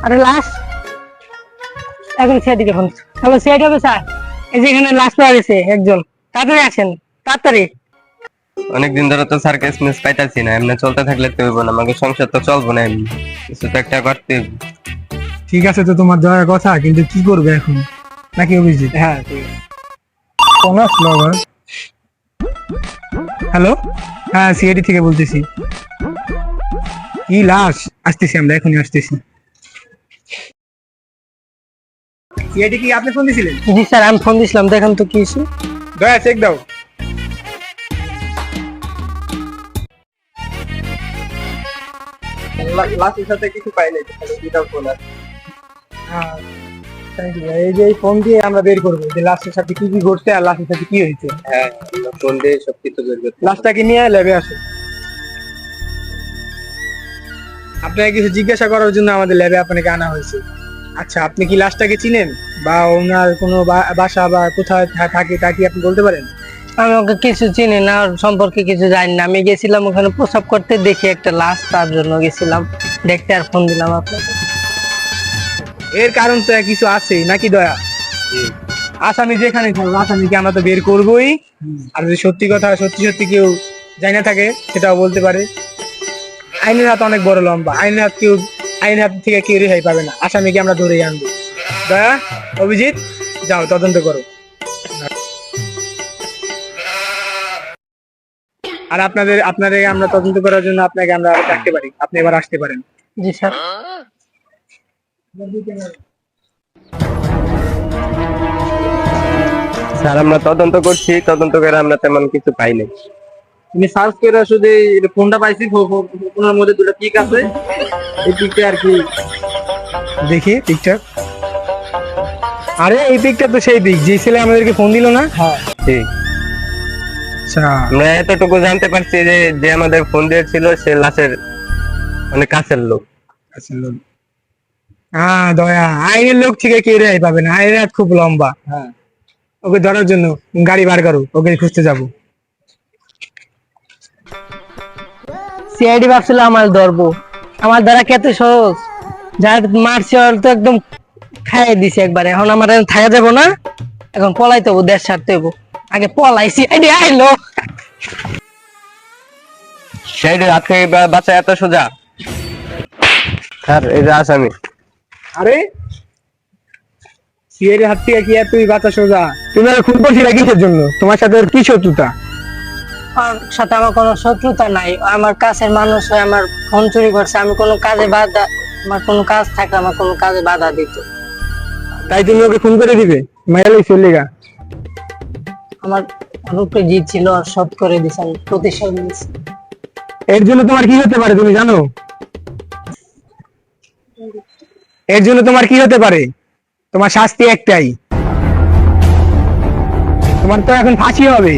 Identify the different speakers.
Speaker 1: আরে লাশ এখন CID phone. Hello CID officer, এই যে এখানে লাশ পাওয়া গেছে একজন, তাড়াতাড়ি আসেন তাড়াতাড়ি।
Speaker 2: অনেকদিন ধরে তো সার্কাস মিস পাইতাছি না, এমনি চলতে থাকলে তো হইব না, আমাকে সংসার তো চলবো না, এমনি কিছু তো একটা করতে হইব।
Speaker 3: ঠিক আছে তো তোমার দেওয়ার কথা, কিন্তু কি করবে এখন? নাকি অভিজিৎ?
Speaker 1: হ্যাঁ ঠিক আছে।
Speaker 3: কোন আসলো আবার? হ্যালো, হ্যাঁ সিআইডি থেকে বলতেছি। কি লাশ? আসতেছি, আমরা এখনই আসতেছি। সিআইডি কি আপনি ফোন দিছিলেন?
Speaker 1: জি স্যার, আমি ফোন দিছিলাম, দেখেন তো কি ইস্যু।
Speaker 3: দয়া চেক দাও।
Speaker 2: লাশের সাথে কিছু পাই নাই, দুটা ফোন আছে।
Speaker 3: হ্যাঁ, thank you ভাই। এই যে এই ফোন দিয়ে আমরা বের করবো যে লাশের সাথে কি কি ঘটছে আর লাশের সাথে কি হয়েছে।
Speaker 2: হ্যাঁ, ফোন দিয়ে সবকিছু বের করতে হবে।
Speaker 3: লাশটাকে নিয়ে ল্যাবে আসো। আপনাকে কিছু জিজ্ঞাসা করার জন্য আমাদের ল্যাবে আপনাকে আনা হয়েছে। আচ্ছা, আপনি কি লাশটাকে চিনেন বা ওনার কোনো বাসা বা কোথায় থাকে তা কি আপনি বলতে পারেন?
Speaker 1: আমি ওকে কিছু চিনি না, ওর সম্পর্কে কিছু জানি না। আমি গেছিলাম ওখানে প্রস্রাব করতে, দেখি একটা লাশ, তার জন্য গেছিলাম দেখতে আর ফোন দিলাম আপনাকে।
Speaker 3: এর কারণ তো কিছু আছে নাকি দয়া? আসামি যেখানে থাকবে আসামিকে আমরা তো বের করবোই। আর যদি সত্যি কথা সত্যি সত্যি কেউ জানা থাকে সেটাও বলতে পারে। আইনের হাত অনেক বড় লম্বা, আইনের হাত থেকে কেউ রেহাই পাবে না। আসামিকে আমরা ধরেই আনবো। দয়া, অভিজিৎ, যাও তদন্ত করো। আর আপনাদের আমরা তদন্ত করার জন্য আপনাকে আমরা ডাকতে পারি, আপনি এবার আসতে পারেন।
Speaker 1: জি স্যার।
Speaker 2: স্যার, আমরা তদন্ত করছি, তদন্ত করে আমরা তেমন কিছু পাই নাই।
Speaker 4: তুমি সার্চ করে শুধু ফোনটা পাইছি, ফোনের মধ্যে দুটো পিক আছে, এই পিকটা আর কি।
Speaker 3: দেখি পিকটা। আরে এই পিকটা তো সেই পিক যে ছেলে আমাদেরকে ফোন দিল না?
Speaker 1: হ্যাঁ
Speaker 2: ঠিক,
Speaker 3: আচ্ছা,
Speaker 2: আমরা এতটুকু জানতে পারছি যে যে আমাদের ফোন দিয়েছিল সে লাশের অনেক কাছের লোক।
Speaker 3: হ্যাঁ দয়া, আইনের লোক থেকে কেউ রেহাই পাবে না, আইনের হাত খুব লম্বা।
Speaker 4: হ্যাঁ,
Speaker 3: ওকে ধরার জন্য গাড়ি বার করো, ওকে খুঁজতে যাবো।
Speaker 1: সিআইডি ভাবছিল আমার ধরবো, আমার দ্বারা কত সহজ। যার মারছে ওর তো একদম খাইয়ে দিছে একবারে। এখন আমার থাকা যাবো না, এখন পলাইতে হবো, দেশ ছাড়তে হবো। আগে পলাই, সিআইডি আইলো।
Speaker 2: সেই হাত থেকে বাঁচা এত সোজা? স্যার, এই যে আসামি।
Speaker 3: আরে সিআইডি হাত থেকে কি আর তুই বাঁচা সোজা? তুমি আর খুন করছিলা কিসের জন্য? তোমার সাথে ওর কি শত্রুতা?
Speaker 1: ওর সাথে আমার কোনো শত্রুতা নাই, আমার কাছের মানুষ হয়ে আমার ফোন চুরি করছে। আমি কোনো কাজে বাধা, আমার কোনো কাজ থাকে, আমার কোনো কাজে বাধা দিত।
Speaker 3: তাই তুমি ওকে খুন করে দিবে? মায়ালাই চলে গা।
Speaker 1: আমার রূপে জিত ছিল, আর শোধ করে দিছে, আমি প্রতিশোধ নিয়েছি।
Speaker 3: এর জন্য তোমার কি হতে পারে তুমি জানো? এর জন্য তোমার কি হতে পারে? তোমার শাস্তি একটাই, তোমার তো এখন ফাঁসি হবে।